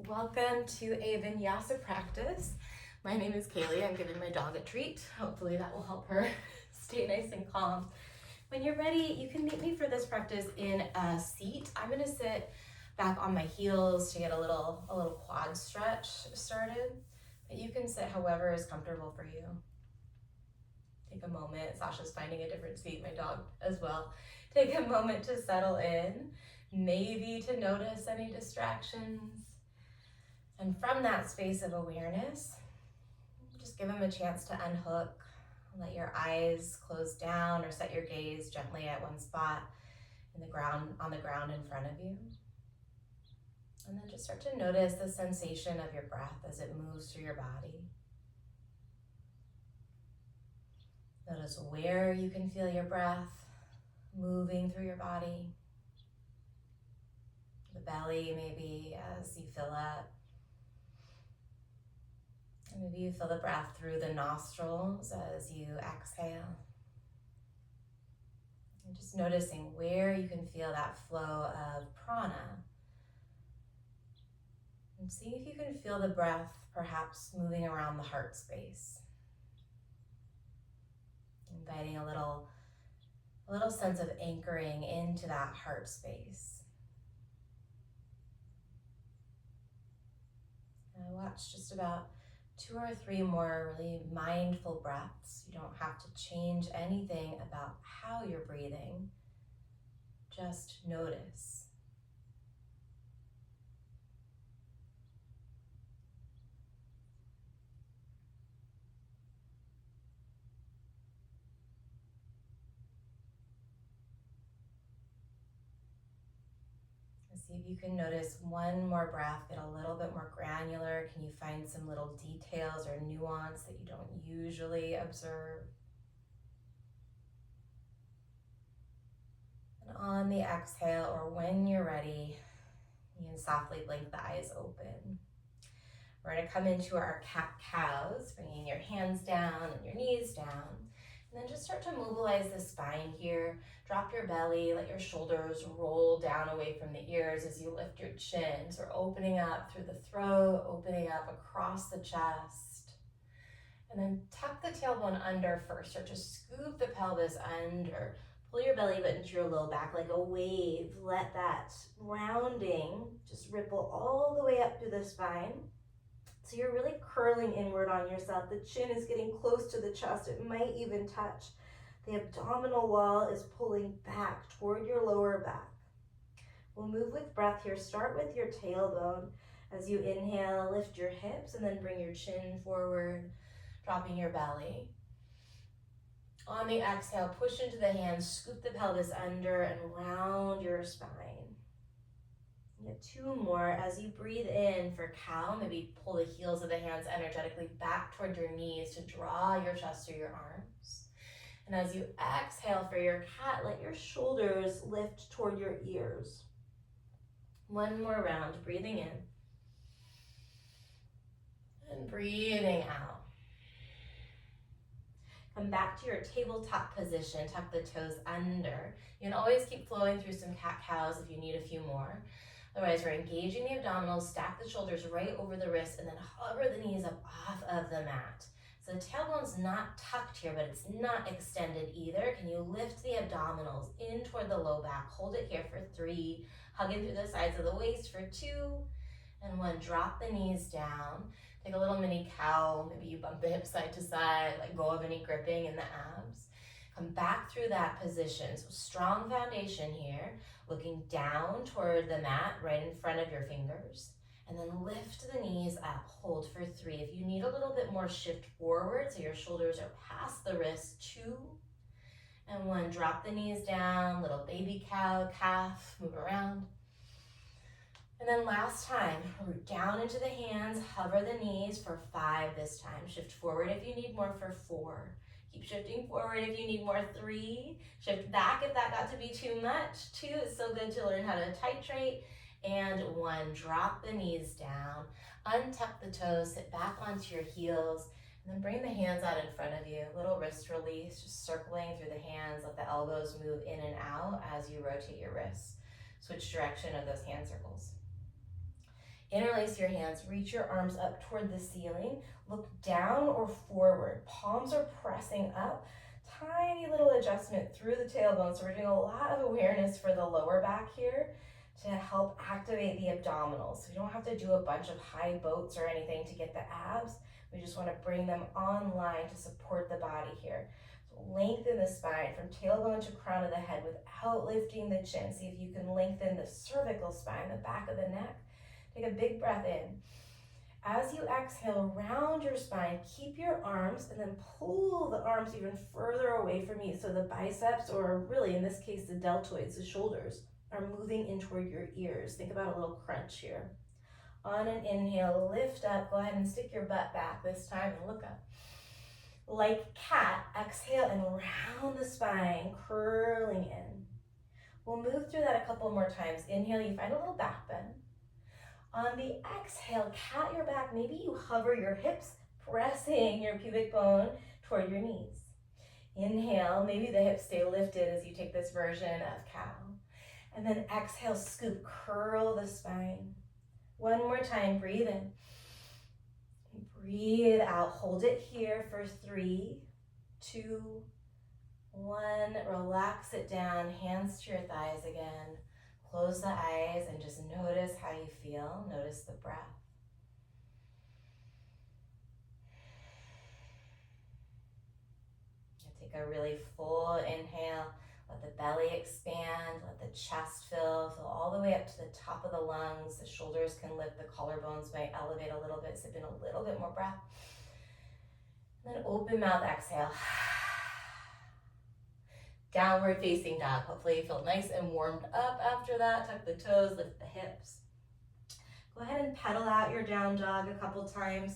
Welcome to a vinyasa practice. My name is Kaylee. I'm giving my dog a treat. Hopefully that will help her stay nice and calm. When you're ready, you can meet me for this practice in a seat. I'm gonna sit back on my heels to get a little quad stretch started. But you can sit however is comfortable for you. Take a moment. Sasha's finding a different seat, my dog as well. Take a moment to settle in, maybe to notice any distractions. And from that space of awareness, just give them a chance to unhook. Let your eyes close down or set your gaze gently at one spot on the ground in front of you. And then just start to notice the sensation of your breath as it moves through your body. Notice where you can feel your breath moving through your body. The belly maybe as you fill up. And maybe you feel the breath through the nostrils as you exhale. And just noticing where you can feel that flow of prana. And see if you can feel the breath perhaps moving around the heart space. Inviting a little sense of anchoring into that heart space. And I watch just about 2 or 3 more really mindful breaths. You don't have to change anything about how you're breathing. Just notice. See if you can notice one more breath, get a little bit more granular. Can you find some little details or nuance that you don't usually observe? And on the exhale, or when you're ready, you can softly blink the eyes open. We're going to come into our cat-cows, bringing your hands down and your knees down. And then just start to mobilize the spine here. Drop your belly, let your shoulders roll down away from the ears as you lift your chin. So we're opening up through the throat, opening up across the chest. And then tuck the tailbone under first. Start to scoop the pelvis under. Pull your belly button to your low back like a wave. Let that rounding just ripple all the way up through the spine. So you're really curling inward on yourself. The chin is getting close to the chest. It might even touch. The abdominal wall is pulling back toward your lower back. We'll move with breath here. Start with your tailbone. As you inhale, lift your hips and then bring your chin forward, dropping your belly. On the exhale, push into the hands, scoop the pelvis under and round your spine. Get 2 more. As you breathe in for cow, maybe pull the heels of the hands energetically back toward your knees to draw your chest through your arms. And as you exhale for your cat, let your shoulders lift toward your ears. 1 more round, breathing in. And breathing out. Come back to your tabletop position, tuck the toes under. You can always keep flowing through some cat-cows if you need a few more. Otherwise, we're engaging the abdominals, stack the shoulders right over the wrists, and then hover the knees up off of the mat. So the tailbone's not tucked here, but it's not extended either. Can you lift the abdominals in toward the low back? Hold it here for 3. Hugging through the sides of the waist for 2. And 1, drop the knees down. Take a little mini cow. Maybe you bump the hips side to side, let go of any gripping in the abs. Come back through that position. So strong foundation here. Looking down toward the mat right in front of your fingers. And then lift the knees up, hold for 3. If you need a little bit more, shift forward so your shoulders are past the wrist. 2 and 1, drop the knees down, little baby cow, calf, move around. And then last time, root down into the hands, hover the knees for 5 this time. Shift forward if you need more for 4. Keep shifting forward if you need more, 3. Shift back if that got to be too much. 2, it's so good to learn how to titrate. And 1, drop the knees down, untuck the toes, sit back onto your heels, and then bring the hands out in front of you. Little wrist release, just circling through the hands. Let the elbows move in and out as you rotate your wrists. Switch direction of those hand circles. Interlace your hands, reach your arms up toward the ceiling, look down or forward. Palms are pressing up. Tiny little adjustment through the tailbone. So we're doing a lot of awareness for the lower back here to help activate the abdominals. So you don't have to do a bunch of high boats or anything to get the abs. We just want to bring them online to support the body here. So lengthen the spine from tailbone to crown of the head without lifting the chin. See if you can lengthen the cervical spine, the back of the neck. Take a big breath in. As you exhale, round your spine, keep your arms, and then pull the arms even further away from you so the biceps, or really in this case the deltoids, the shoulders, are moving in toward your ears. Think about a little crunch here. On an inhale, lift up. Go ahead and stick your butt back this time and look up. Like cat, exhale and round the spine, curling in. We'll move through that a couple more times. Inhale, you find a little back bend. On the exhale, cat your back. Maybe you hover your hips, pressing your pubic bone toward your knees. Inhale, maybe the hips stay lifted as you take this version of cow. And then exhale, scoop, curl the spine. One more time, breathe in. Breathe out, hold it here for 3, 2, 1. Relax it down, hands to your thighs again. Close the eyes and just notice how you feel. Notice the breath. Take a really full inhale. Let the belly expand. Let the chest fill. Fill all the way up to the top of the lungs. The shoulders can lift. The collarbones might elevate a little bit. Sip in a little bit more breath. And then open mouth, exhale. Downward facing dog. Hopefully you feel nice and warmed up after that. Tuck the toes, lift the hips. Go ahead and pedal out your down dog a couple times.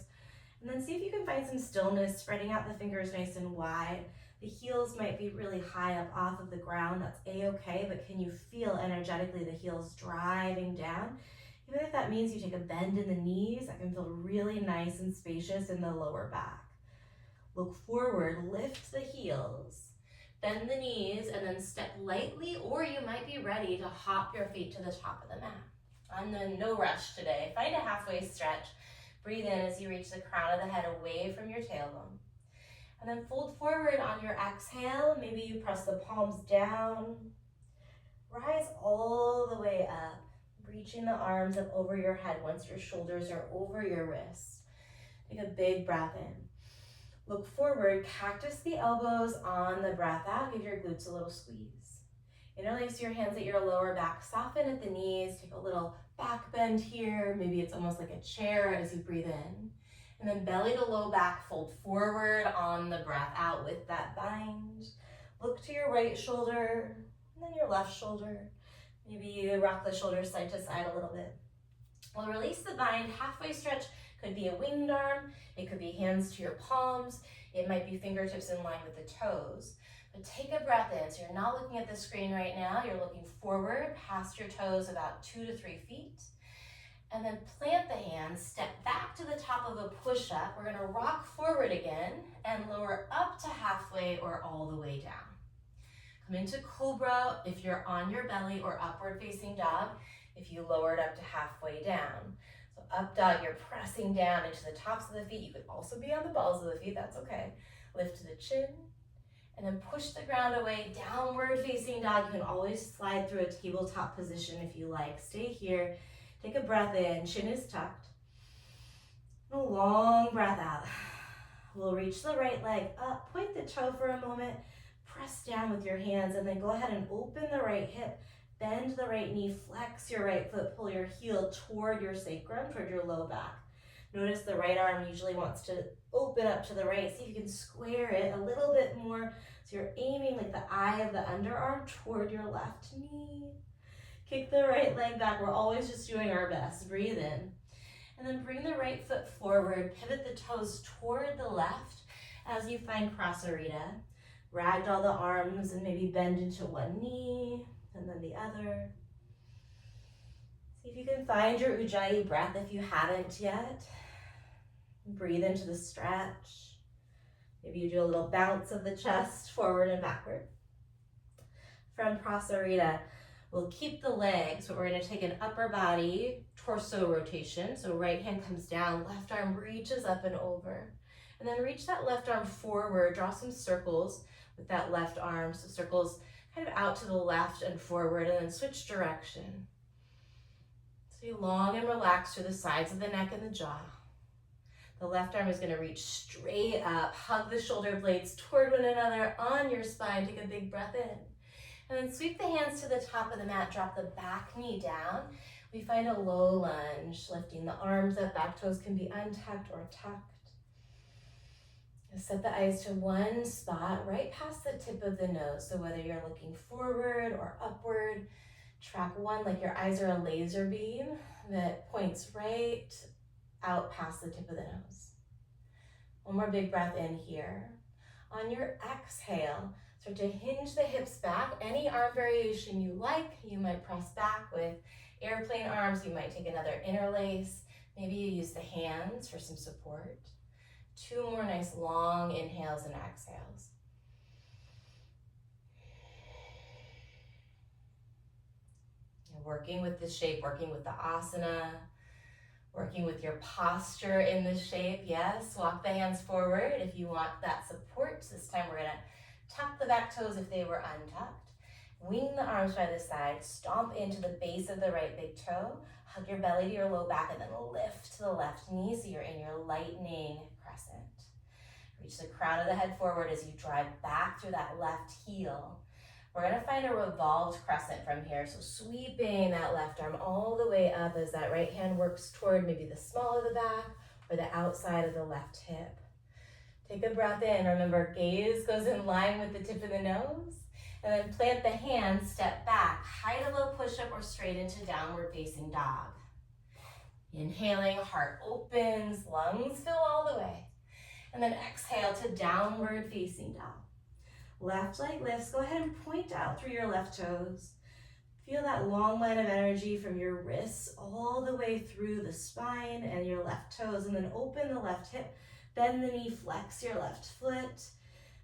And then see if you can find some stillness, spreading out the fingers nice and wide. The heels might be really high up off of the ground. That's a-okay, but can you feel energetically the heels driving down? Even if that means you take a bend in the knees, that can feel really nice and spacious in the lower back. Look forward, lift the heels. Bend the knees and then step lightly, or you might be ready to hop your feet to the top of the mat. On the no rush today, find a halfway stretch. Breathe in as you reach the crown of the head away from your tailbone. And then fold forward on your exhale. Maybe you press the palms down. Rise all the way up, reaching the arms up over your head once your shoulders are over your wrists. Take a big breath in. Look forward, cactus the elbows on the breath out. Give your glutes a little squeeze. Interlace your hands at your lower back. Soften at the knees. Take a little back bend here. Maybe it's almost like a chair as you breathe in. And then belly to low back, fold forward on the breath out with that bind. Look to your right shoulder and then your left shoulder. Maybe you rock the shoulders side to side a little bit. We'll release the bind, halfway stretch. Could be a winged arm, it could be hands to your palms, it might be fingertips in line with the toes. But take a breath in, so you're not looking at the screen right now, you're looking forward past your toes about 2 to 3 feet. And then plant the hands, step back to the top of a push-up. We're gonna rock forward again and lower up to halfway or all the way down. Come into cobra if you're on your belly, or upward facing dog if you lower it up to halfway down. So up dog, you're pressing down into the tops of the feet. You could also be on the balls of the feet, that's okay. Lift to the chin, and then push the ground away. Downward facing dog, you can always slide through a tabletop position if you like. Stay here, take a breath in, chin is tucked. And a long breath out. We'll reach the right leg up, point the toe for a moment, press down with your hands, and then go ahead and open the right hip. Bend the right knee, flex your right foot, pull your heel toward your sacrum, toward your low back. Notice the right arm usually wants to open up to the right. See if you can square it a little bit more. So you're aiming like the eye of the underarm toward your left knee. Kick the right leg back. We're always just doing our best. Breathe in. And then bring the right foot forward. Pivot the toes toward the left as you find Prasarita. Ragdoll the arms and maybe bend into one knee and then the other. See if you can find your Ujjayi breath if you haven't yet. Breathe into the stretch. Maybe you do a little bounce of the chest forward and backward. From Prasarita, We'll keep the legs, but we're gonna take an upper body torso rotation. So right hand comes down, left arm reaches up and over. And then reach that left arm forward, draw some circles with that left arm. So circles kind of out to the left and forward, and then switch direction. Stay long and relaxed through the sides of the neck and the jaw. The left arm is going to reach straight up. Hug the shoulder blades toward one another on your spine. Take a big breath in. And then sweep the hands to the top of the mat. Drop the back knee down. We find a low lunge, lifting the arms up. Back toes can be untucked or tucked. Set the eyes to one spot right past the tip of the nose. So whether you're looking forward or upward, track one like your eyes are a laser beam that points right out past the tip of the nose. One more big breath in here. On your exhale, start to hinge the hips back. Any arm variation you like. You might press back with airplane arms. You might take another interlace. Maybe you use the hands for some support. 2 more nice long inhales and exhales. You're working with the shape, working with the asana, working with your posture in the shape. Yes, walk the hands forward if you want that support. This time we're gonna tuck the back toes if they were untucked. Wing the arms by the side, stomp into the base of the right big toe, hug your belly to your low back, and then lift to the left knee so you're in your lightning crescent. Reach the crown of the head forward as you drive back through that left heel. We're gonna find a revolved crescent from here. So sweeping that left arm all the way up as that right hand works toward maybe the small of the back or the outside of the left hip. Take a breath in. Remember, gaze goes in line with the tip of the nose. And then plant the hands, step back, high to low push-up or straight into downward facing dog. Inhaling, heart opens, lungs fill all the way. And then exhale to downward facing dog. Left leg lifts, go ahead and point out through your left toes. Feel that long line of energy from your wrists all the way through the spine and your left toes, and then open the left hip, bend the knee, flex your left foot.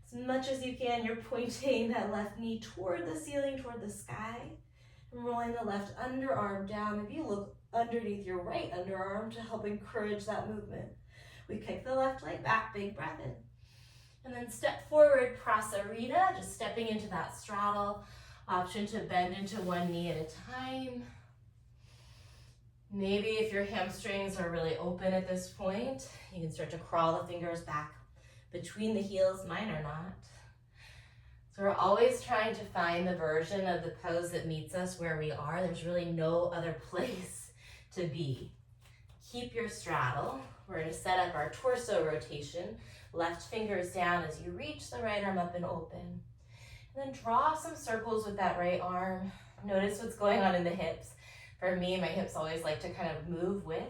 As much as you can, you're pointing that left knee toward the ceiling, toward the sky, and rolling the left underarm down. Maybe you look underneath your right underarm to help encourage that movement. We kick the left leg back, big breath in. And then step forward, prasarita, just stepping into that straddle. Option to bend into one knee at a time. Maybe if your hamstrings are really open at this point, you can start to crawl the fingers back between the heels. Mine are not. So we're always trying to find the version of the pose that meets us where we are. There's really no other place to be. Keep your straddle. We're going to set up our torso rotation. Left fingers down as you reach the right arm up and open. And then draw some circles with that right arm. Notice what's going on in the hips. For me, my hips always like to kind of move with.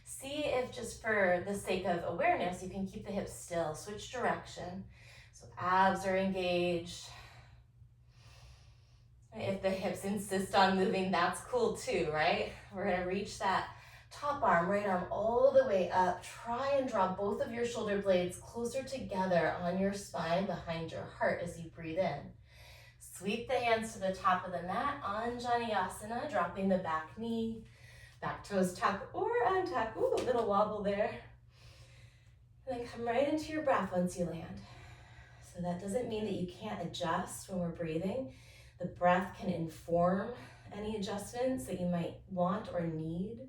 See if just for the sake of awareness, you can keep the hips still. Switch direction. So abs are engaged. If the hips insist on moving, that's cool too, right? We're going to reach that top arm, right arm all the way up. Try and draw both of your shoulder blades closer together on your spine behind your heart as you breathe in. Sweep the hands to the top of the mat, Anjaneyasana, dropping the back knee, back toes tuck or untuck. Ooh, a little wobble there. And then come right into your breath once you land. So that doesn't mean that you can't adjust when we're breathing. The breath can inform any adjustments that you might want or need.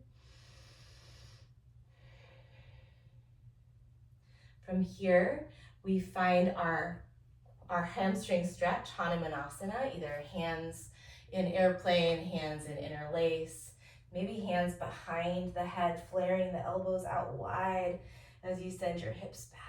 From here, we find our hamstring stretch, Hanumanasana, either hands in airplane, hands in interlace, maybe hands behind the head, flaring the elbows out wide as you send your hips back.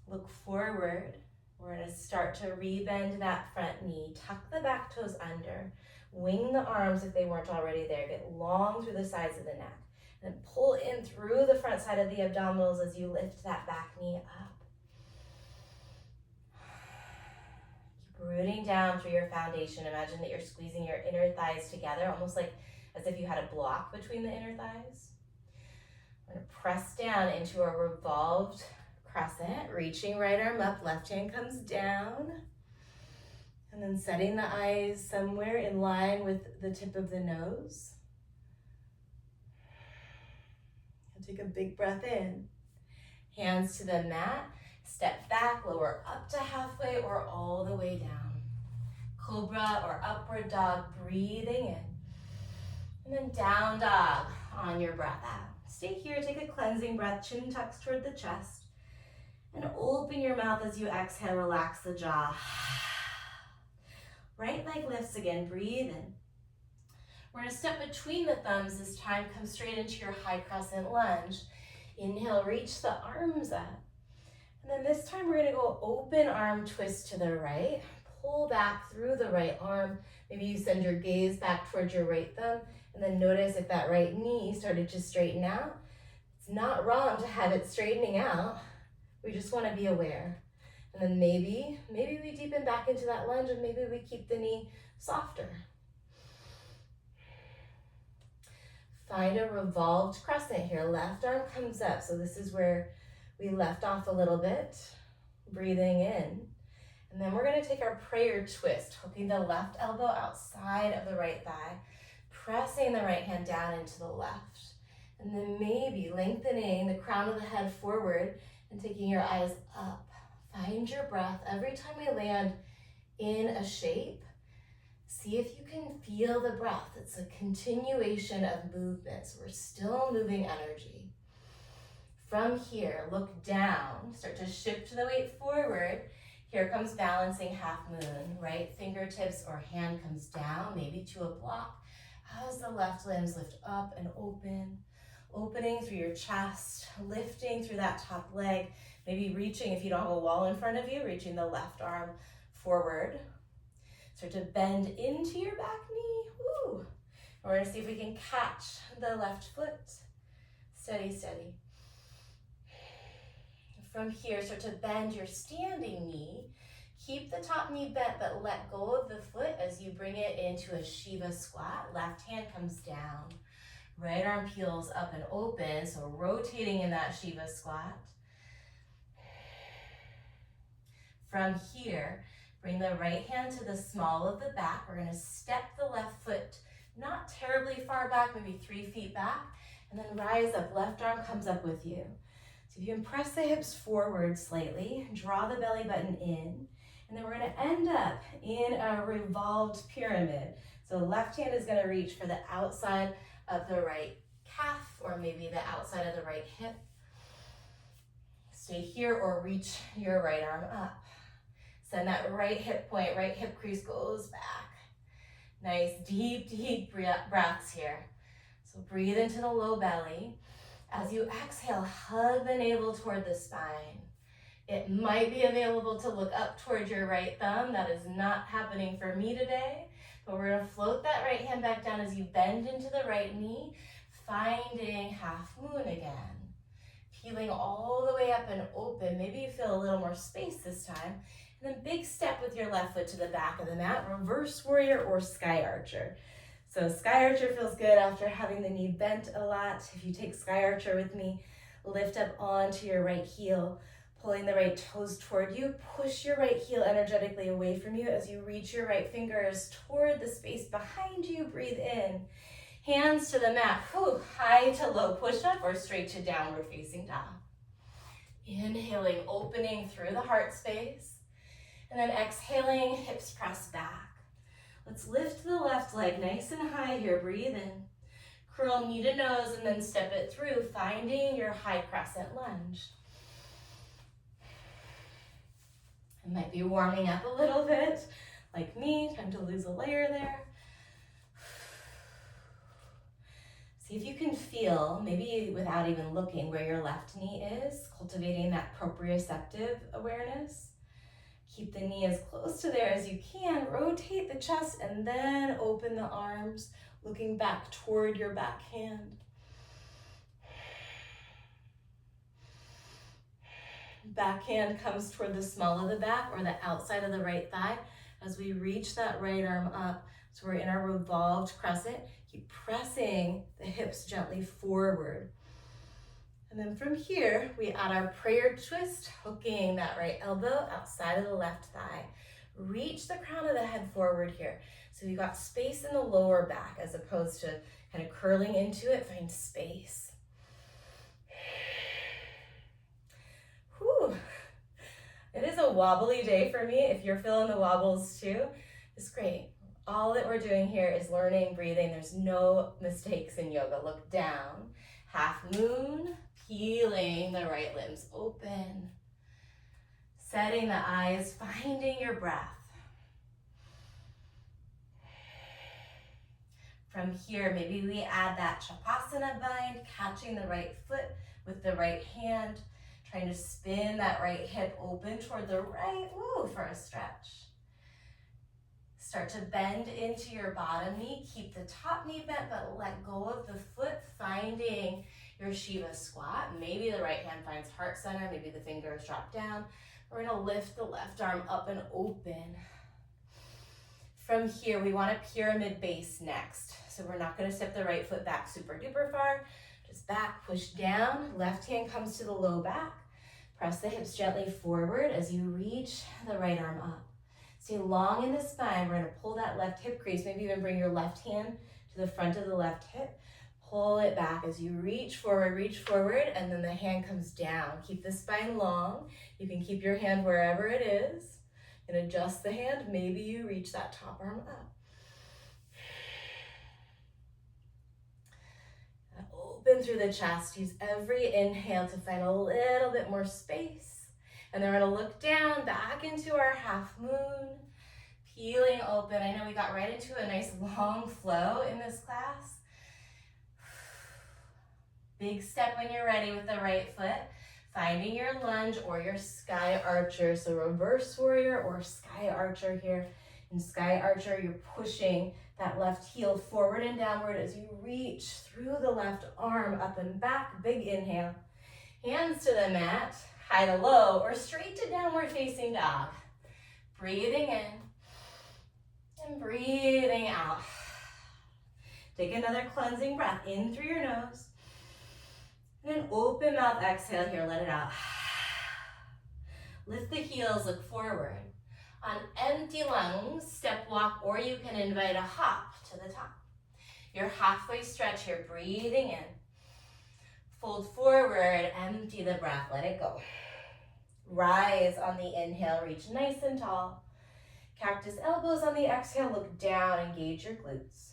Look forward. We're going to start to rebend that front knee, tuck the back toes under, wing the arms if they weren't already there, get long through the sides of the neck. And pull in through the front side of the abdominals as you lift that back knee up. Keep rooting down through your foundation. Imagine that you're squeezing your inner thighs together, almost like as if you had a block between the inner thighs. We're going to press down into a revolved crescent, reaching right arm up, left hand comes down. And then setting the eyes somewhere in line with the tip of the nose. And take a big breath in. Hands to the mat, step back, lower up to halfway or all the way down. Cobra or upward dog, breathing in. And then down dog on your breath out. Stay here, take a cleansing breath, chin tucks toward the chest. And open your mouth as you exhale, relax the jaw. Right leg lifts again, breathe in. We're gonna step between the thumbs this time, come straight into your high crescent lunge. Inhale, reach the arms up. And then this time we're gonna go open arm twist to the right. Pull back through the right arm. Maybe you send your gaze back towards your right thumb, and then notice if that right knee started to straighten out. It's not wrong to have it straightening out. We just wanna be aware. And then maybe we deepen back into that lunge, and maybe we keep the knee softer. Find a revolved crescent here. Left arm comes up. So this is where we left off a little bit. Breathing in. And then we're gonna take our prayer twist, hooking the left elbow outside of the right thigh, pressing the right hand down into the left. And then maybe lengthening the crown of the head forward and taking your eyes up. Find your breath. Every time we land in a shape, see if you can feel the breath. It's a continuation of movement, so we're still moving energy. From here, look down, start to shift the weight forward. Here comes balancing half moon. Right fingertips or hand comes down, maybe to a block, as the left limbs lift up and open. Opening through your chest, lifting through that top leg, maybe reaching, if you don't have a wall in front of you, reaching the left arm forward. Start to bend into your back knee. Woo. We're gonna see if we can catch the left foot. Steady, steady. From here, start to bend your standing knee. Keep the top knee bent, but let go of the foot as you bring it into a Shiva squat. Left hand comes down. Right arm peels up and open, so rotating in that Shiva squat. From here, bring the right hand to the small of the back. We're gonna step the left foot not terribly far back, maybe 3 feet back, and then rise up. Left arm comes up with you. So if you can press the hips forward slightly, draw the belly button in, and then we're gonna end up in a revolved pyramid. So left hand is gonna reach for the outside of the right calf, or maybe the outside of the right hip. Stay here or reach your right arm up. Send that right hip point, right hip crease goes back. Nice deep, deep breaths here. So breathe into the low belly. As you exhale, hug the navel toward the spine. It might be available to look up toward your right thumb. That is not happening for me today. But we're gonna float that right hand back down as you bend into the right knee, finding half moon again. Peeling all the way up and open. Maybe you feel a little more space this time. And then big step with your left foot to the back of the mat, reverse warrior or sky archer. So sky archer feels good after having the knee bent a lot. If you take sky archer with me, lift up onto your right heel, pulling the right toes toward you. Push your right heel energetically away from you as you reach your right fingers toward the space behind you. Breathe in. Hands to the mat. Whew. High to low push-up or straight to downward facing dog. Inhaling, opening through the heart space. And then exhaling, hips press back. Let's lift the left leg nice and high here. Breathe in. Curl knee to nose and then step it through, finding your high crescent lunge. It might be warming up a little bit, like me, time to lose a layer there. See if you can feel, maybe without even looking, where your left knee is, cultivating that proprioceptive awareness. Keep the knee as close to there as you can. Rotate the chest and then open the arms, looking back toward your back hand. Back hand comes toward the small of the back or the outside of the right thigh as we reach that right arm up. So we're in our revolved crescent. Keep pressing the hips gently forward. And then from here, we add our prayer twist, hooking that right elbow outside of the left thigh. Reach the crown of the head forward here. So you got space in the lower back as opposed to kind of curling into it. Find space. Whew. It is a wobbly day for me. If you're feeling the wobbles too, it's great. All that we're doing here is learning, breathing. There's no mistakes in yoga. Look down, half moon, peeling the right limbs open. Setting the eyes, finding your breath. From here, maybe we add that Shavasana bind, catching the right foot with the right hand, trying to spin that right hip open toward the right, woo, for a stretch. Start to bend into your bottom knee. Keep the top knee bent, but let go of the foot, finding your Shiva squat. Maybe the right hand finds heart center, maybe the fingers drop down. We're gonna lift the left arm up and open. From here, we want a pyramid base next. So we're not gonna step the right foot back super duper far. Just back, push down. Left hand comes to the low back. Press the hips gently forward as you reach the right arm up. Stay long in the spine. We're gonna pull that left hip crease. Maybe even bring your left hand to the front of the left hip. Pull it back as you reach forward, and then the hand comes down. Keep the spine long. You can keep your hand wherever it is and adjust the hand. Maybe you reach that top arm up. Open through the chest. Use every inhale to find a little bit more space. And then we're gonna look down, back into our half moon, peeling open. I know we got right into a nice long flow in this class. Big step when you're ready with the right foot. Finding your lunge or your sky archer. So reverse warrior or sky archer here. In sky archer, you're pushing that left heel forward and downward as you reach through the left arm up and back. Big inhale. Hands to the mat, high to low, or straight to downward facing dog. Breathing in and breathing out. Take another cleansing breath in through your nose. And then open mouth exhale here, let it out. Lift the heels, look forward. On empty lungs, step walk, or you can invite a hop to the top. Your halfway stretch here, breathing in. Fold forward, empty the breath, let it go. Rise on the inhale, reach nice and tall. Cactus elbows on the exhale, look down, engage your glutes.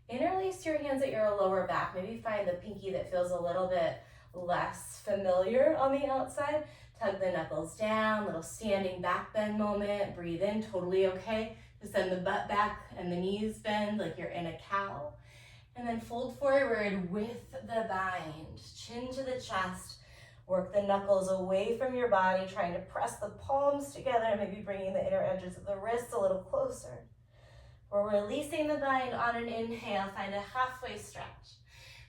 Interlace your hands at your lower back. Maybe find the pinky that feels a little bit less familiar on the outside. Tug the knuckles down, little standing back bend moment. Breathe in, totally okay. Just send the butt back and the knees bend like you're in a cow. And then fold forward with the bind. Chin to the chest. Work the knuckles away from your body, trying to press the palms together, maybe bringing the inner edges of the wrists a little closer. We're releasing the bind on an inhale. Find a halfway stretch.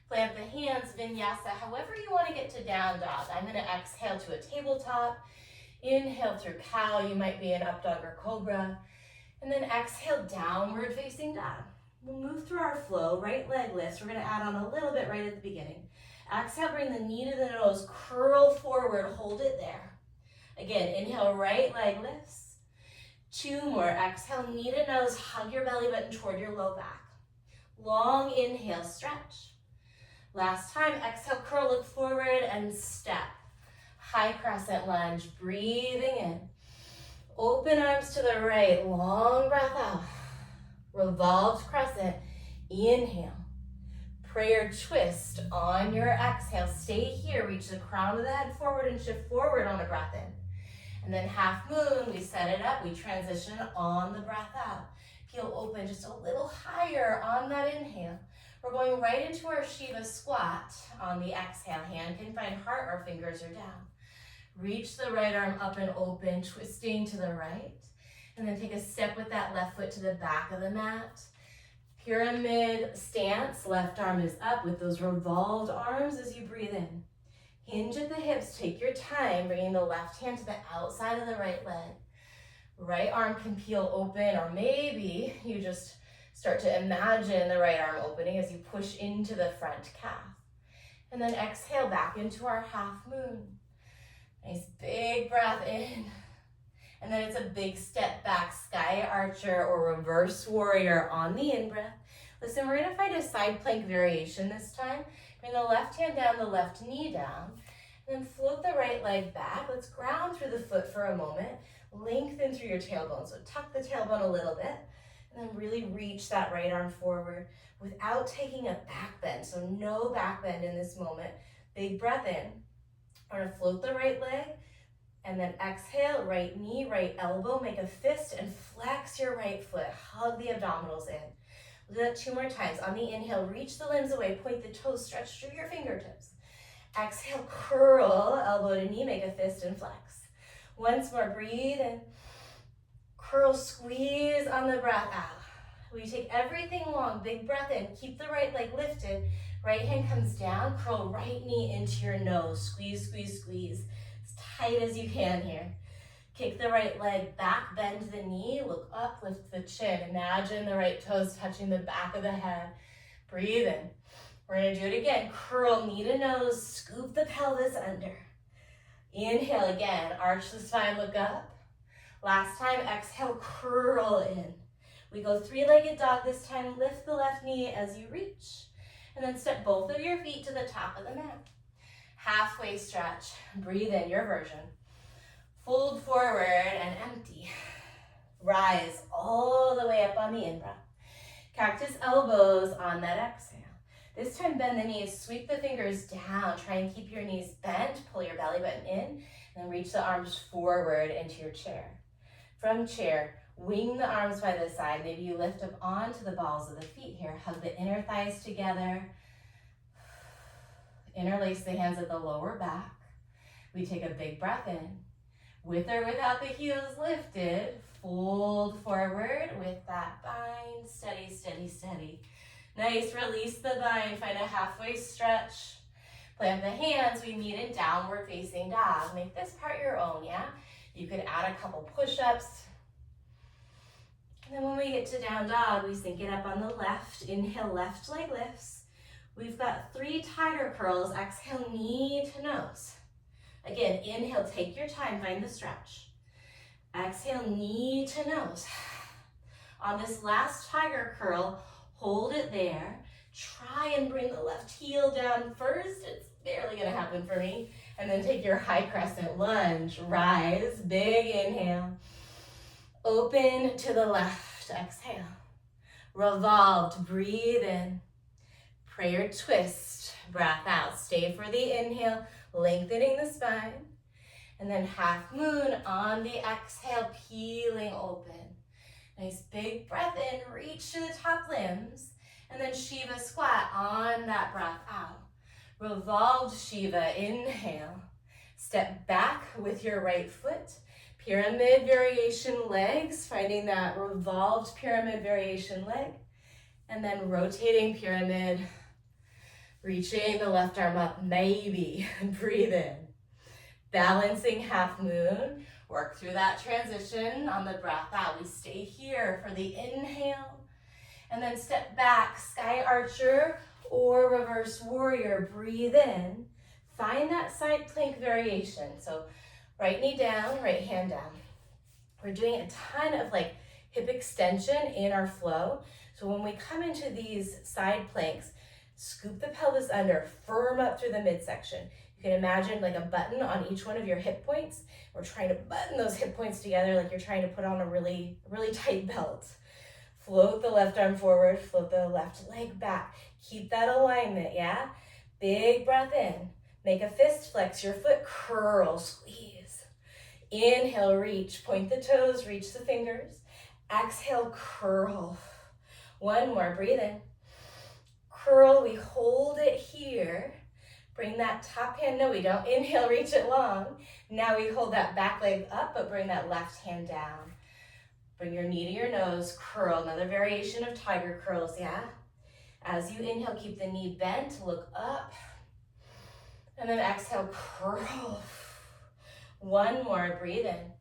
Plant the hands, vinyasa, however you want to get to down dog. I'm going to exhale to a tabletop. Inhale through cow. You might be in up dog or cobra. And then exhale, downward facing dog. We'll move through our flow. Right leg lifts. We're going to add on a little bit right at the beginning. Exhale, bring the knee to the nose. Curl forward. Hold it there. Again, inhale, right leg lifts. 2 more. Exhale, knee to nose. Hug your belly button toward your low back. Long inhale, stretch. Last time, exhale, curl, look forward, and step. High crescent lunge, breathing in. Open arms to the right, long breath out. Revolved crescent, inhale. Prayer twist on your exhale. Stay here, reach the crown of the head forward and shift forward on a breath in. And then half moon, we set it up, we transition on the breath out. Peel open just a little higher on that inhale. We're going right into our Shiva squat on the exhale. Hand can find heart or fingers are down. Reach the right arm up and open, twisting to the right. And then take a step with that left foot to the back of the mat. Pyramid stance, left arm is up with those revolved arms as you breathe in. Hinge at the hips, take your time, bringing the left hand to the outside of the right leg. Right arm can peel open, or maybe you just start to imagine the right arm opening as you push into the front calf. And then exhale back into our half moon. Nice big breath in. And then it's a big step back, sky archer or reverse warrior on the in-breath. Listen, we're gonna find a side plank variation this time. Bring the left hand down, the left knee down. And then float the right leg back. Let's ground through the foot for a moment. Lengthen through your tailbone. So tuck the tailbone a little bit. And then really reach that right arm forward without taking a back bend. So no back bend in this moment. Big breath in. We're gonna float the right leg. And then exhale, right knee, right elbow, make a fist and flex your right foot. Hug the abdominals in. We'll do that 2 more times. On the inhale, reach the limbs away, point the toes, stretch through your fingertips. Exhale, curl, elbow to knee, make a fist and flex. Once more, breathe in. Curl, squeeze on the breath out. We take everything long, big breath in, keep the right leg lifted. Right hand comes down, curl right knee into your nose. Squeeze, squeeze, squeeze. Tight as you can here. Kick the right leg back, bend the knee, look up, lift the chin. Imagine the right toes touching the back of the head. Breathe in. We're gonna do it again. Curl knee to nose, scoop the pelvis under. Inhale again, arch the spine, look up. Last time, exhale, curl in. We go 3-legged dog this time. Lift the left knee as you reach. And then step both of your feet to the top of the mat. Halfway stretch, breathe in your version. Fold forward and empty. Rise all the way up on the in-breath. Cactus elbows on that exhale. This time bend the knees, sweep the fingers down. Try and keep your knees bent, pull your belly button in, and then reach the arms forward into your chair. From chair, wing the arms by the side. Maybe you lift up onto the balls of the feet here. Hug the inner thighs together. Interlace the hands at the lower back. We take a big breath in. With or without the heels lifted, fold forward with that bind. Steady, steady, steady. Nice, release the bind, find a halfway stretch. Plant the hands, we meet in downward facing dog. Make this part your own, yeah? You could add a couple push-ups. And then when we get to down dog, we sync it up on the left. Inhale, left leg lifts. We've got 3 tiger curls. Exhale, knee to nose. Again, inhale, take your time, find the stretch. Exhale, knee to nose. On this last tiger curl, hold it there. Try and bring the left heel down first. It's barely gonna happen for me. And then take your high crescent lunge. Rise, big inhale. Open to the left, exhale. Revolved, breathe in. Prayer twist, breath out. Stay for the inhale, lengthening the spine. And then half moon on the exhale, peeling open. Nice big breath in, reach to the top limbs. And then Shiva squat on that breath out. Revolved Shiva, inhale. Step back with your right foot. Pyramid variation legs, finding that revolved pyramid variation leg. And then rotating pyramid. Reaching the left arm up, maybe. Breathe in. Balancing half moon. Work through that transition on the breath out. We stay here for the inhale. And then step back, sky archer or reverse warrior. Breathe in. Find that side plank variation. So right knee down, right hand down. We're doing a ton of hip extension in our flow. So when we come into these side planks, scoop the pelvis under, firm up through the midsection. You can imagine like a button on each one of your hip points. We're trying to button those hip points together like you're trying to put on a really, really tight belt. Float the left arm forward, float the left leg back. Keep that alignment, yeah? Big breath in. Make a fist, flex your foot, curl, squeeze. Inhale, reach, point the toes, reach the fingers. Exhale, curl. One more, breathe in. Curl, we hold it here. Bring that top hand, no we don't. Inhale, reach it long. Now we hold that back leg up, but bring that left hand down. Bring your knee to your nose, curl. Another variation of tiger curls, yeah? As you inhale, keep the knee bent, look up. And then exhale, curl. One more, breathe in.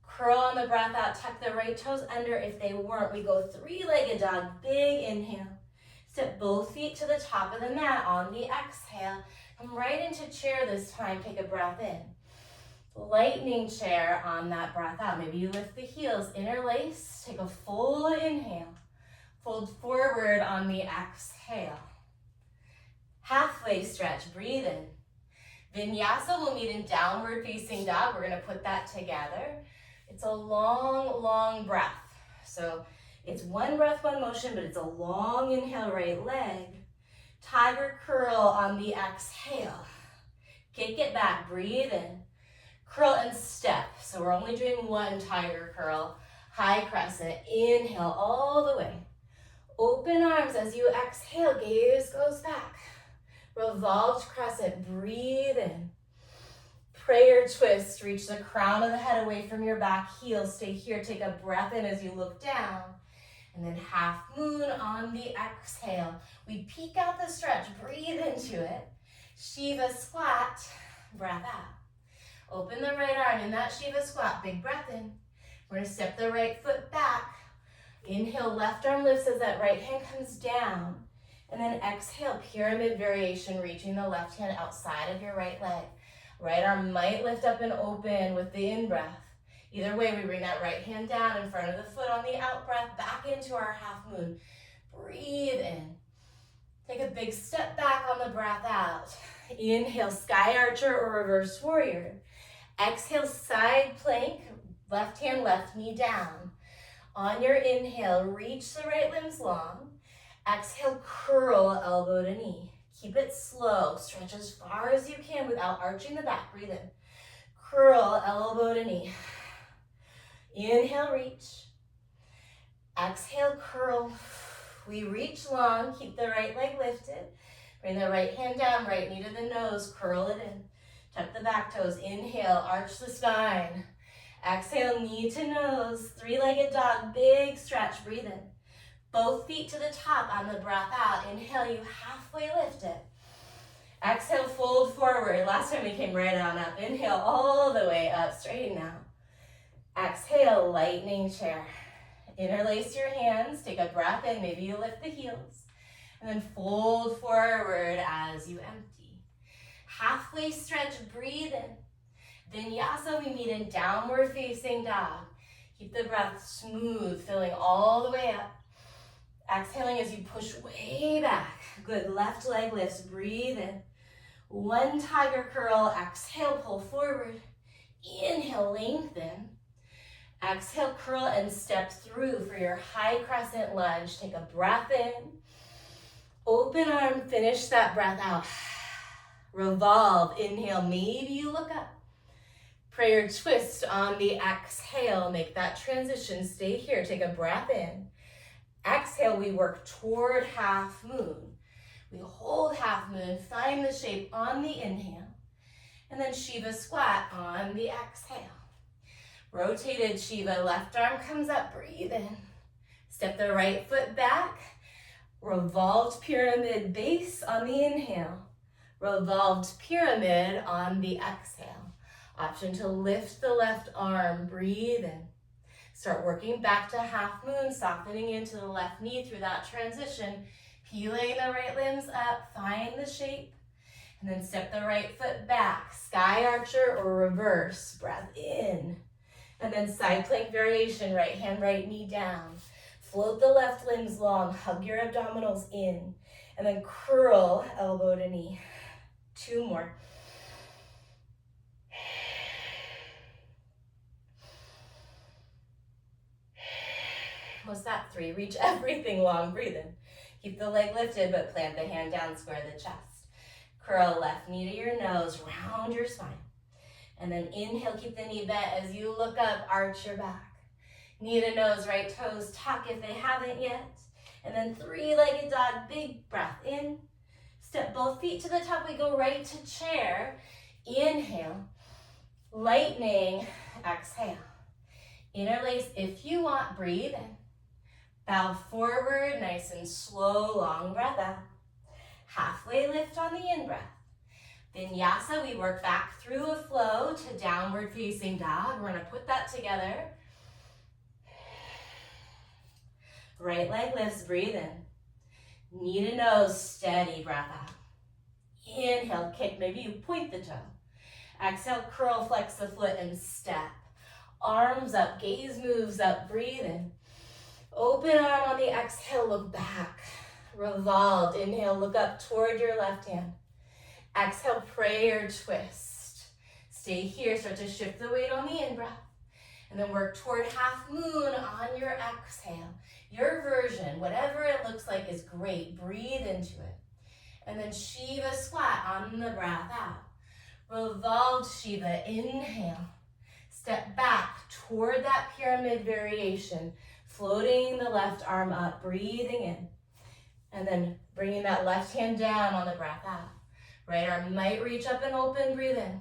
Curl on the breath out, tuck the right toes under. If they weren't, we go 3-legged dog, big inhale. Step both feet to the top of the mat on the exhale. Come right into chair this time. Take a breath in. Lightning chair on that breath out. Maybe you lift the heels, interlace. Take a full inhale. Fold forward on the exhale. Halfway stretch, breathe in. Vinyasa will meet in downward facing dog. We're gonna put that together. It's a long, long breath. So it's one breath, one motion, but it's a long inhale, right leg. Tiger curl on the exhale. Kick it back, breathe in. Curl and step. So we're only doing one tiger curl. High crescent, inhale all the way. Open arms as you exhale, gaze goes back. Revolved crescent, breathe in. Prayer twist, reach the crown of the head away from your back heel. Stay here, take a breath in as you look down. And then half moon on the exhale. We peek out the stretch, breathe into it. Shiva squat, breath out. Open the right arm in that Shiva squat, big breath in. We're gonna step the right foot back. Inhale, left arm lifts as that right hand comes down. And then exhale, pyramid variation, reaching the left hand outside of your right leg. Right arm might lift up and open with the in-breath. Either way, we bring that right hand down in front of the foot on the out-breath, back into our half moon. Breathe in. Take a big step back on the breath out. Inhale, sky archer or reverse warrior. Exhale, side plank, left hand, left knee down. On your inhale, reach the right limbs long. Exhale, curl elbow to knee. Keep it slow. Stretch as far as you can without arching the back. Breathe in. Curl elbow to knee. Inhale, reach. Exhale, curl. We reach long. Keep the right leg lifted. Bring the right hand down, right knee to the nose. Curl it in. Tuck the back toes. Inhale, arch the spine. Exhale, knee to nose. Three-legged dog, big stretch. Breathe in. Both feet to the top on the breath out. Inhale, you halfway lift it. Exhale, fold forward. Last time we came right on up. Inhale, all the way up, straighten out. Exhale, lightning chair. Interlace your hands, take a breath in, maybe you lift the heels. And then fold forward as you empty. Halfway stretch, breathe in. Vinyasa, we meet in downward facing dog. Keep the breath smooth, filling all the way up. Exhaling as you push way back. Good, left leg lifts, breathe in. One tiger curl, exhale, pull forward. Inhale, lengthen. Exhale, curl and step through for your high crescent lunge. Take a breath in. Open arm, finish that breath out. Revolve, inhale, maybe you look up. Prayer twist on the exhale. Make that transition, stay here, take a breath in. Exhale, we work toward half moon. We hold half moon, find the shape on the inhale, and then Shiva squat on the exhale. Rotated Shiva, left arm comes up, breathe in. Step the right foot back. Revolved pyramid base on the inhale. Revolved pyramid on the exhale. Option to lift the left arm, breathe in. Start working back to half moon, softening into the left knee through that transition. Peeling the right limbs up, find the shape. And then step the right foot back. Sky archer or reverse, breath in. And then side plank variation, right hand, right knee down. Float the left limbs long, hug your abdominals in. And then curl elbow to knee. Two more. What's that? Three. Reach everything long, breathe in. Keep the leg lifted, but plant the hand down, square the chest. Curl left knee to your nose, round your spine. And then inhale, keep the knee bent as you look up, arch your back. Knee to nose, right toes tuck if they haven't yet. And then three-legged dog, big breath in. Step both feet to the top, we go right to chair. Inhale, lightning, exhale. Interlace if you want, breathe in. Bow forward, nice and slow, long breath out. Halfway lift on the in-breath. Vinyasa, we work back through a flow to downward facing dog. We're gonna put that together. Right leg lifts, breathe in. Knee to nose, steady breath out. Inhale, kick, maybe you point the toe. Exhale, curl, flex the foot and step. Arms up, gaze moves up, breathe in. Open arm on the exhale, look back. Revolved, inhale, look up toward your left hand. Exhale, prayer twist. Stay here, start to shift the weight on the in-breath. And then work toward half moon on your exhale. Your version, whatever it looks like, is great. Breathe into it. And then Shiva squat on the breath out. Revolved Shiva, inhale. Step back toward that pyramid variation, floating the left arm up, breathing in. And then bringing that left hand down on the breath out. Right arm might reach up and open, breathe in.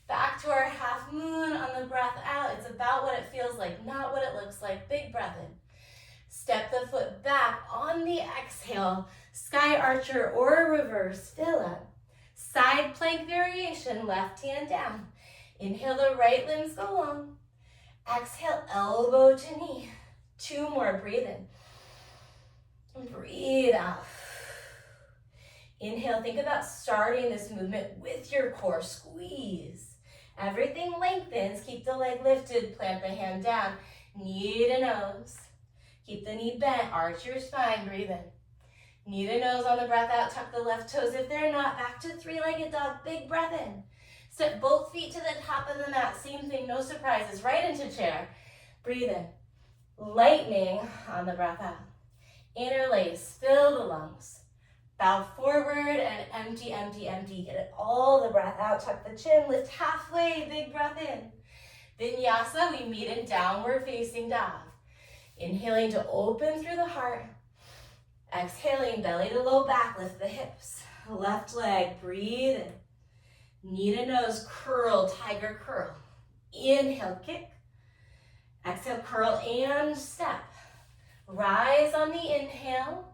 Back to our half moon on the breath out. It's about what it feels like, not what it looks like. Big breath in. Step the foot back on the exhale. Sky archer or reverse, fill up. Side plank variation, left hand down. Inhale, the right limbs go long. Exhale, elbow to knee. 2 more, breathe in. And breathe out. Inhale, think about starting this movement with your core, squeeze. Everything lengthens, keep the leg lifted, plant the hand down. Knee to nose. Keep the knee bent, arch your spine, breathe in. Knee to nose on the breath out, tuck the left toes. If they're not, back to 3-legged dog, big breath in. Step both feet to the top of the mat, same thing, no surprises, right into chair. Breathe in. Lightning on the breath out. Interlace, fill the lungs. Bow forward and empty, empty, empty. Get it all the breath out, tuck the chin, lift halfway, big breath in. Vinyasa, we meet in downward facing dog. Inhaling to open through the heart. Exhaling, belly to low back, lift the hips. Left leg, breathe in. Knee to nose, curl, tiger curl. Inhale, kick. Exhale, curl and step. Rise on the inhale.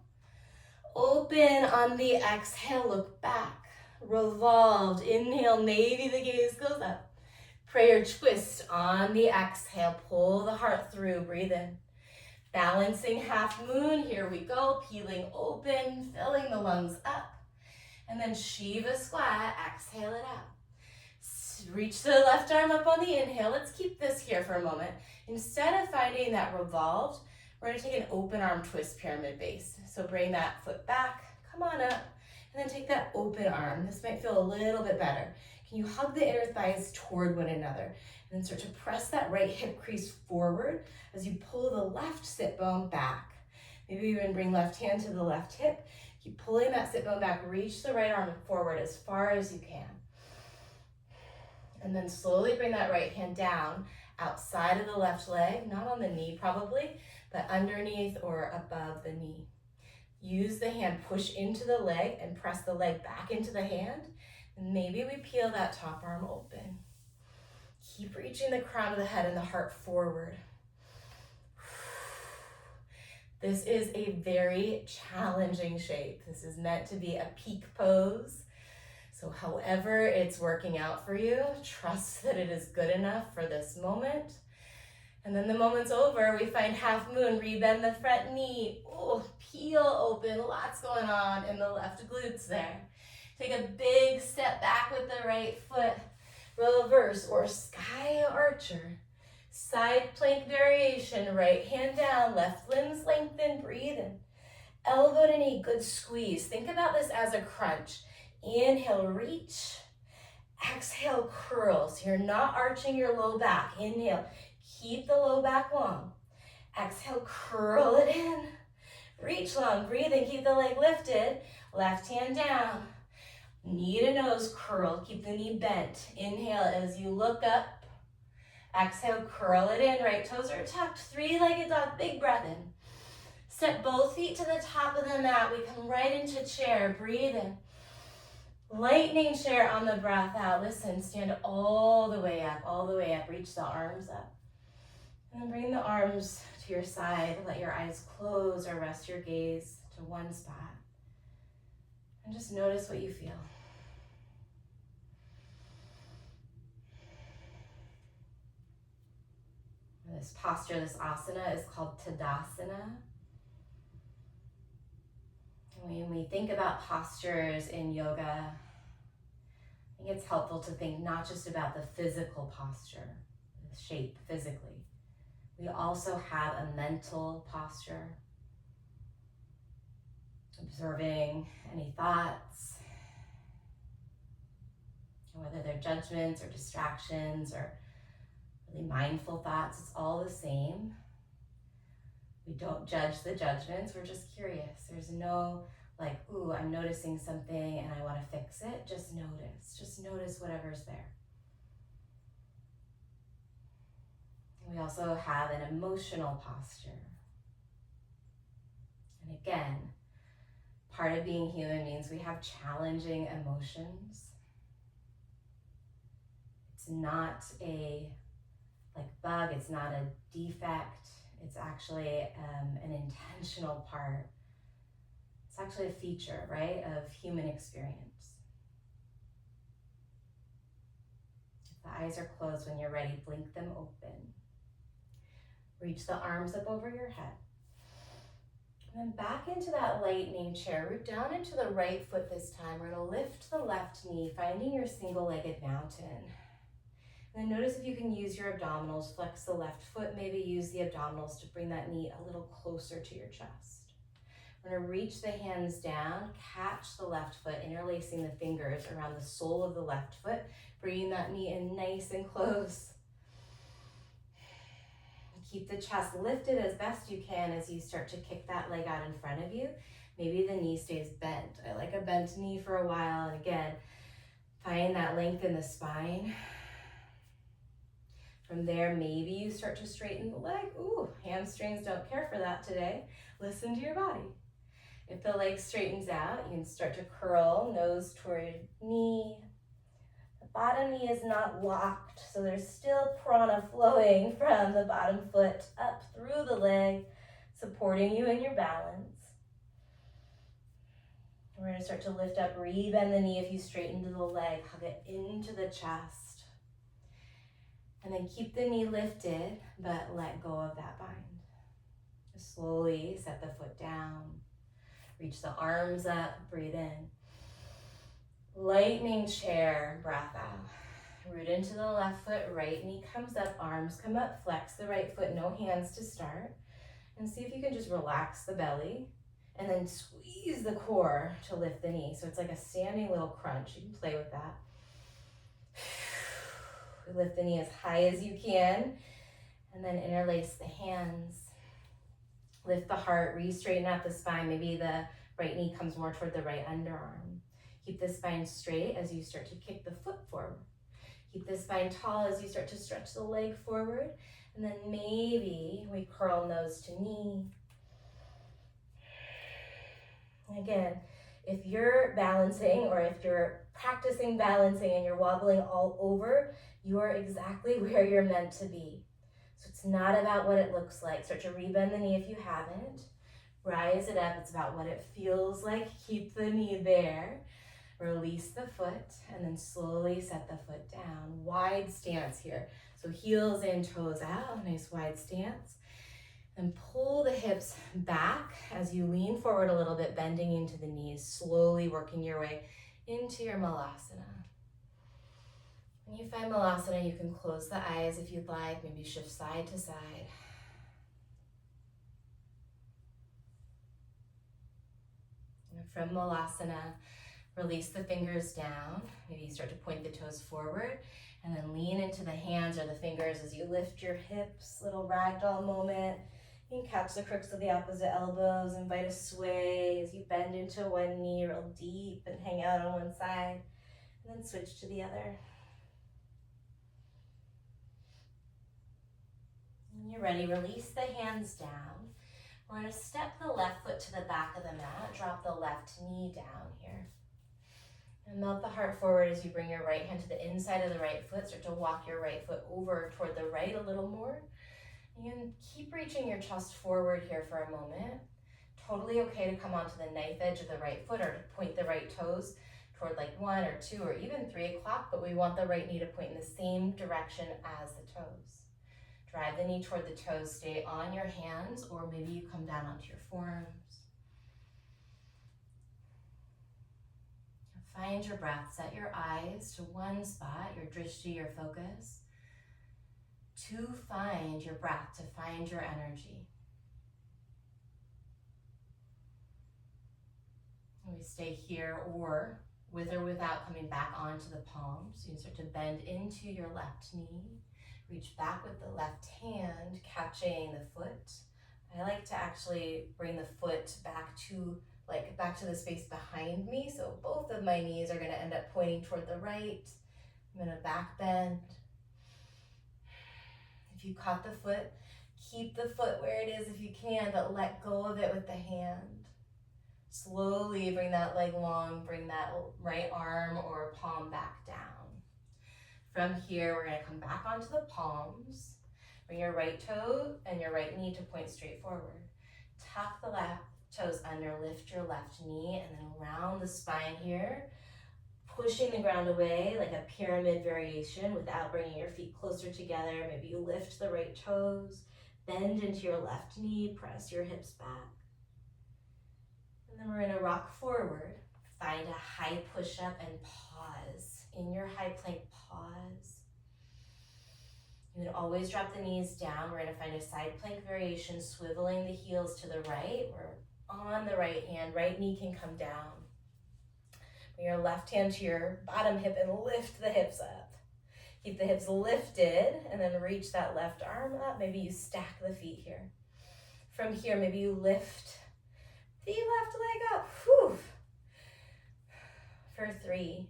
Open on the exhale, look back. Revolved, inhale, maybe the gaze goes up. Prayer twist on the exhale, pull the heart through, breathe in. Balancing half moon, here we go. Peeling open, filling the lungs up. And then Shiva squat, exhale it out. Reach the left arm up on the inhale. Let's keep this here for a moment. Instead of finding that revolved, we're gonna take an open arm twist pyramid base. So bring that foot back, come on up, and then take that open arm. This might feel a little bit better. Can you hug the inner thighs toward one another? And then start to press that right hip crease forward as you pull the left sit bone back. Maybe even bring left hand to the left hip. Keep pulling that sit bone back, reach the right arm forward as far as you can. And then slowly bring that right hand down outside of the left leg, not on the knee probably, but underneath or above the knee. Use the hand, push into the leg and press the leg back into the hand. And maybe we peel that top arm open. Keep reaching the crown of the head and the heart forward. This is a very challenging shape. This is meant to be a peak pose. So however it's working out for you, trust that it is good enough for this moment. And then the moment's over, we find half moon, rebend the front knee. Oh, peel open, lots going on in the left glutes there. Take a big step back with the right foot. Reverse or sky archer. Side plank variation, right hand down, left limbs lengthen, breathe in. Elbow to knee, good squeeze. Think about this as a crunch. Inhale, reach. Exhale, curl. So you're not arching your low back. Inhale, keep the low back long. Exhale, curl it in. Reach long, breathe in, keep the leg lifted. Left hand down. Knee to nose, curl. Keep the knee bent. Inhale as you look up. Exhale, curl it in. Right toes are tucked. 3-legged dog, big breath in. Step both feet to the top of the mat. We come right into chair. Breathe in. Lightning chair on the breath out. Listen, stand all the way up, all the way up. Reach the arms up. And then bring the arms to your side. Let your eyes close or rest your gaze to one spot. And just notice what you feel. This posture, this asana is called Tadasana. When we think about postures in yoga, I think it's helpful to think not just about the physical posture, the shape physically. We also have a mental posture, observing any thoughts, whether they're judgments or distractions or really mindful thoughts. It's all the same. We don't judge the judgments, we're just curious. There's no like, ooh, I'm noticing something and I want to fix it. Just notice whatever's there. We also have an emotional posture. And again, part of being human means we have challenging emotions. It's not a bug, it's not a defect. It's actually an intentional part. It's actually a feature, right, of human experience. If the eyes are closed, when you're ready, blink them open. Reach the arms up over your head. And then back into that lightning chair. Root down into the right foot this time. We're going to lift the left knee, finding your single-legged mountain. And then notice if you can use your abdominals. Flex the left foot. Maybe use the abdominals to bring that knee a little closer to your chest. We're going to reach the hands down, catch the left foot, interlacing the fingers around the sole of the left foot, bringing that knee in nice and close. Keep the chest lifted as best you can as you start to kick that leg out in front of you. Maybe the knee stays bent. I like a bent knee for a while. And again, find that length in the spine. From there, maybe you start to straighten the leg. Ooh, hamstrings don't care for that today. Listen to your body. If the leg straightens out, you can start to curl, nose toward knee. The bottom knee is not locked, so there's still prana flowing from the bottom foot up through the leg, supporting you in your balance. We're going to start to lift up, rebend the knee if you straighten to the leg, hug it into the chest. And then keep the knee lifted, but let go of that bind. Just slowly set the foot down. Reach the arms up, breathe in. Lightning chair, breath out. Root into the left foot, right knee comes up, arms come up, flex the right foot, no hands to start. And see if you can just relax the belly and then squeeze the core to lift the knee. So it's like a standing little crunch. You can play with that. Lift the knee as high as you can and then interlace the hands. Lift the heart, re-straighten out the spine. Maybe the right knee comes more toward the right underarm. Keep the spine straight as you start to kick the foot forward. Keep the spine tall as you start to stretch the leg forward. And then maybe we curl nose to knee. Again, if you're balancing or if you're practicing balancing and you're wobbling all over, you are exactly where you're meant to be. So it's not about what it looks like. Start to rebend the knee if you haven't. Rise it up. It's about what it feels like. Keep the knee there. Release the foot and then slowly set the foot down. Wide stance here. So heels in, toes out. Nice wide stance. And pull the hips back as you lean forward a little bit, bending into the knees, slowly working your way into your malasana. When you find malasana, you can close the eyes if you'd like, maybe shift side to side. And from malasana, release the fingers down. Maybe you start to point the toes forward and then lean into the hands or the fingers as you lift your hips, little ragdoll moment. You can catch the crooks of the opposite elbows, invite a sway as you bend into one knee real deep and hang out on one side, and then switch to the other. When you're ready, release the hands down. We're going to step the left foot to the back of the mat, drop the left knee down here. And melt the heart forward as you bring your right hand to the inside of the right foot. Start to walk your right foot over toward the right a little more. You can keep reaching your chest forward here for a moment. Totally okay to come onto the knife edge of the right foot or to point the right toes toward like 1 or 2 or even 3 o'clock, but we want the right knee to point in the same direction as the toes. Drive the knee toward the toes, stay on your hands, or maybe you come down onto your forearms. find your breath. Set your eyes to one spot, your drishti, your focus, to find your breath, to find your energy. And we stay here, or with or without coming back onto the palms. You can start to bend into your left knee. Reach back with the left hand, catching the foot. I like to actually bring the foot back to the space behind me. So both of my knees are gonna end up pointing toward the right. I'm gonna back bend. If you caught the foot, keep the foot where it is if you can, but let go of it with the hand. Slowly bring that leg long, bring that right arm or palm back down. From here, we're gonna come back onto the palms. Bring your right toe and your right knee to point straight forward. Tuck the left toes under, lift your left knee, and then around the spine here, pushing the ground away like a pyramid variation without bringing your feet closer together. Maybe you lift the right toes, bend into your left knee, press your hips back. And then we're gonna rock forward. Find a high push-up and pause. In your high plank, pause. You can always drop the knees down. We're gonna find a side plank variation, swiveling the heels to the right. We're on the right hand, right knee can come down. Bring your left hand to your bottom hip and lift the hips up. Keep the hips lifted and then reach that left arm up. Maybe you stack the feet here. From here, maybe you lift the left leg up. Whew. For 3.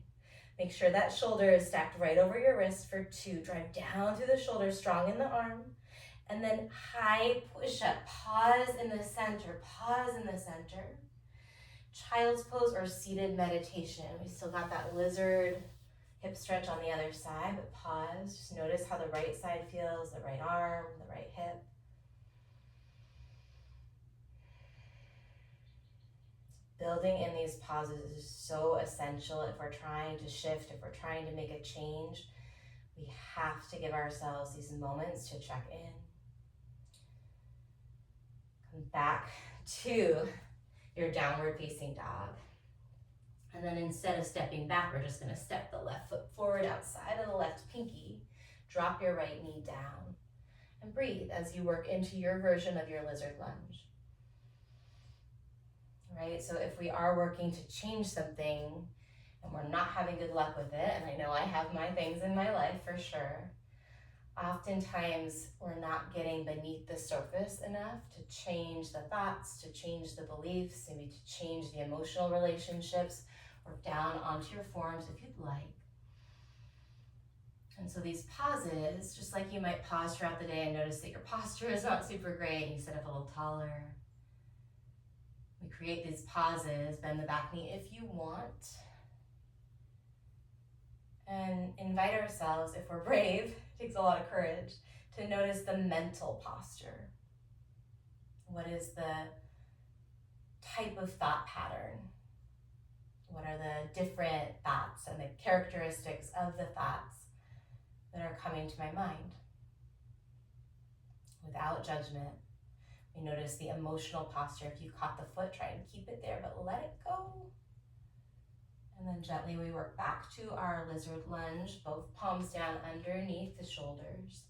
Make sure that shoulder is stacked right over your wrist. For 2, drive down through the shoulder, strong in the arm. And then high push-up, pause in the center, pause in the center. Child's pose or seated meditation. We still got that lizard hip stretch on the other side, but pause. Just notice how the right side feels, the right arm, the right hip. Building in these pauses is so essential if we're trying to shift, if we're trying to make a change. We have to give ourselves these moments to check in. Come back to your downward facing dog. And then instead of stepping back, we're just gonna step the left foot forward outside of the left pinky. Drop your right knee down and breathe as you work into your version of your lizard lunge. Right, so if we are working to change something and we're not having good luck with it, and I know I have my things in my life for sure, oftentimes we're not getting beneath the surface enough to change the thoughts, to change the beliefs, maybe to change the emotional relationships, or down onto your forms if you'd like. And so these pauses, just like you might pause throughout the day and notice that your posture is not super great and you sit up a little taller. We create these pauses, bend the back knee if you want. And invite ourselves, if we're brave, it takes a lot of courage, to notice the mental posture. What is the type of thought pattern? What are the different thoughts and the characteristics of the thoughts that are coming to my mind? Without judgment. We notice the emotional posture. If you caught the foot, try and keep it there, but let it go. And then gently we work back to our lizard lunge, both palms down underneath the shoulders.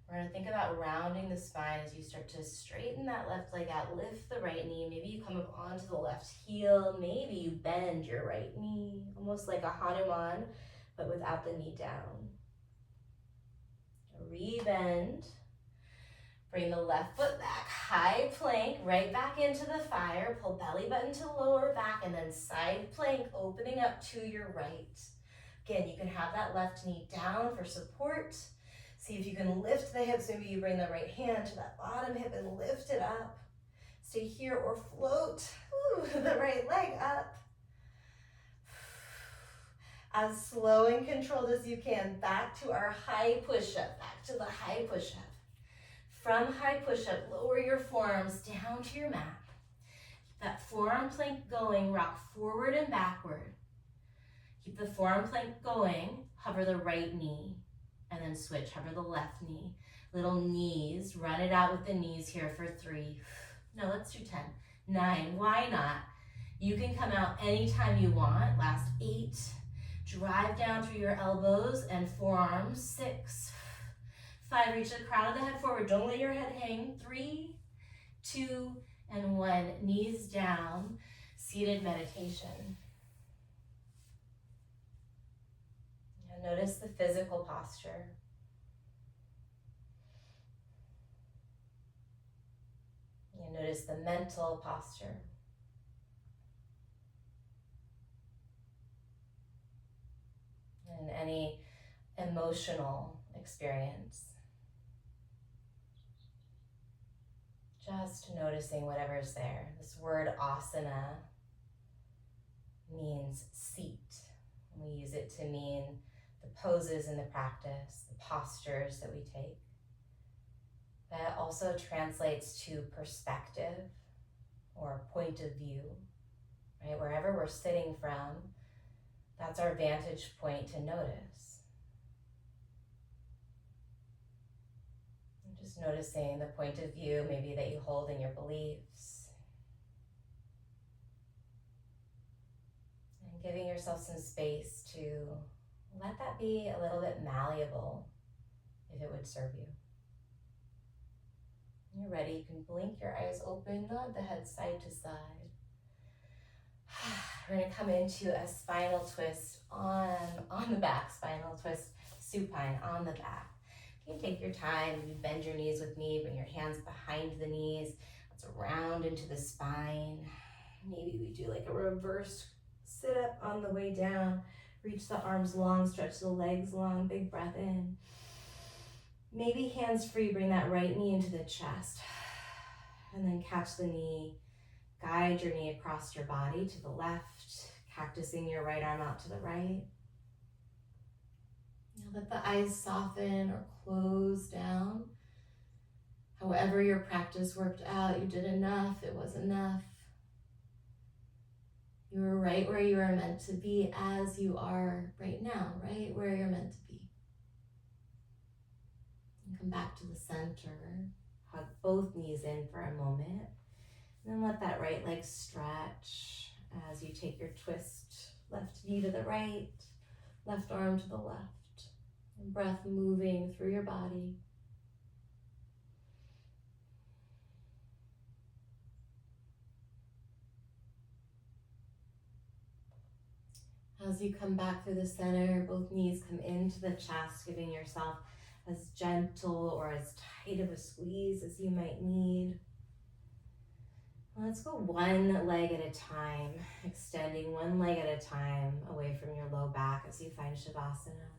We're gonna think about rounding the spine as you start to straighten that left leg out, lift the right knee. Maybe you come up onto the left heel. Maybe you bend your right knee, almost like a Hanuman, but without the knee down. Rebend. Bring the left foot back, high plank, right back into the fire. Pull belly button to lower back, and then side plank, opening up to your right. Again, you can have that left knee down for support. See if you can lift the hips. Maybe you bring the right hand to that bottom hip and lift it up. Stay here or float the right leg up. As slow and controlled as you can, back to our high push-up, back to the high push-up. From high push-up, lower your forearms down to your mat. Keep that forearm plank going, rock forward and backward. Keep the forearm plank going, hover the right knee, and then switch, hover the left knee. Little knees, run it out with the knees here for 3. No, let's do 10. 9, why not? You can come out anytime you want. Last 8. Drive down through your elbows and forearms. 6, 5, reach the crown of the head forward. Don't let your head hang. 3, 2, and 1. Knees down, seated meditation. Now notice the physical posture. You notice the mental posture. And any emotional experience. Just noticing whatever's there. This word asana means seat. We use it to mean the poses in the practice, the postures that we take. That also translates to perspective or point of view, right? Wherever we're sitting from, that's our vantage point to notice. And just noticing the point of view maybe that you hold in your beliefs. And giving yourself some space to let that be a little bit malleable if it would serve you. When you're ready, you can blink your eyes open, nod the head side to side. We're going to come into a spinal twist on the back, spinal twist supine on the back. You can take your time, you bend your knees with me, bring your hands behind the knees. Let's round into the spine. Maybe we do like a reverse sit up on the way down. Reach the arms long, stretch the legs long, big breath in. Maybe hands free, bring that right knee into the chest. And then catch the knee. Guide your knee across your body to the left, cactusing your right arm out to the right. Now let the eyes soften or close down. However your practice worked out, you did enough, it was enough. You were right where you are meant to be as you are right now, right where you're meant to be. And come back to the center, hug both knees in for a moment. And then let that right leg stretch as you take your twist. Left knee to the right, left arm to the left. And breath moving through your body. As you come back through the center, both knees come into the chest, giving yourself as gentle or as tight of a squeeze as you might need. Let's go one leg at a time, extending one leg at a time away from your low back as you find Shavasana.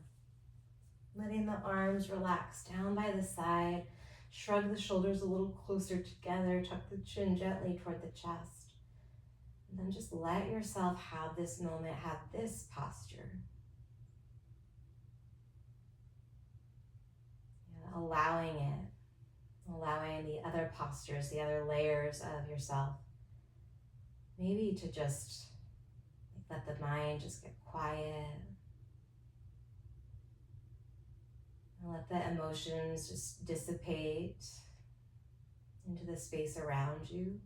Letting the arms relax down by the side, shrug the shoulders a little closer together, tuck the chin gently toward the chest. And then just let yourself have this moment, have this posture. Allowing it, allowing the other postures, the other layers of yourself. Maybe to just let the mind just get quiet. And let the emotions just dissipate into the space around you.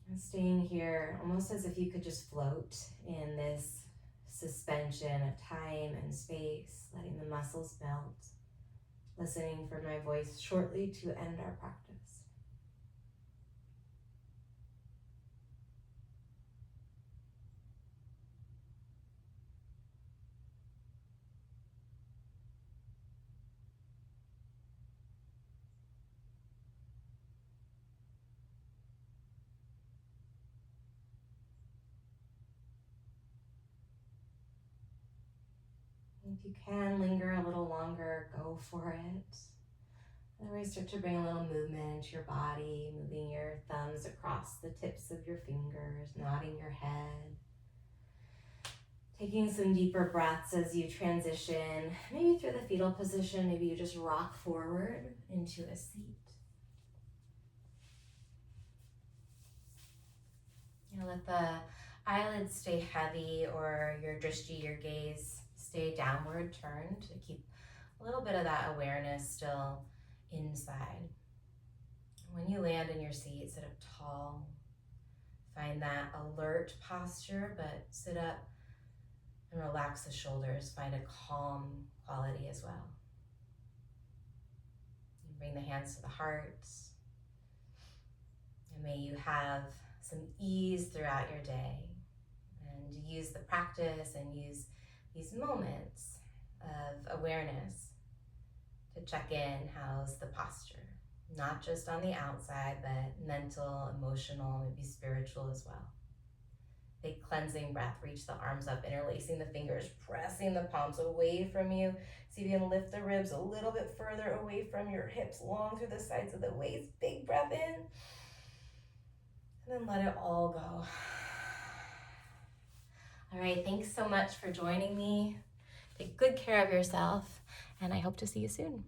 And staying here almost as if you could just float in this suspension of time and space, letting the muscles melt, listening for my voice shortly to end our practice. If you can linger a little longer, go for it. Otherwise, start to bring a little movement into your body, moving your thumbs across the tips of your fingers, nodding your head. Taking some deeper breaths as you transition, maybe through the fetal position, maybe you just rock forward into a seat. Let the eyelids stay heavy or your drishti, your gaze, stay downward turned to keep a little bit of that awareness still inside. When you land in your seat, sit up tall. Find that alert posture, but sit up and relax the shoulders. Find a calm quality as well. You bring the hands to the heart. And may you have some ease throughout your day. And use the practice and use these moments of awareness to check in. How's the posture? Not just on the outside, but mental, emotional, maybe spiritual as well. Big cleansing breath. Reach the arms up, interlacing the fingers, pressing the palms away from you. See if you can lift the ribs a little bit further away from your hips, long through the sides of the waist. Big breath in. And then let it all go. All right, thanks so much for joining me. Take good care of yourself, and I hope to see you soon.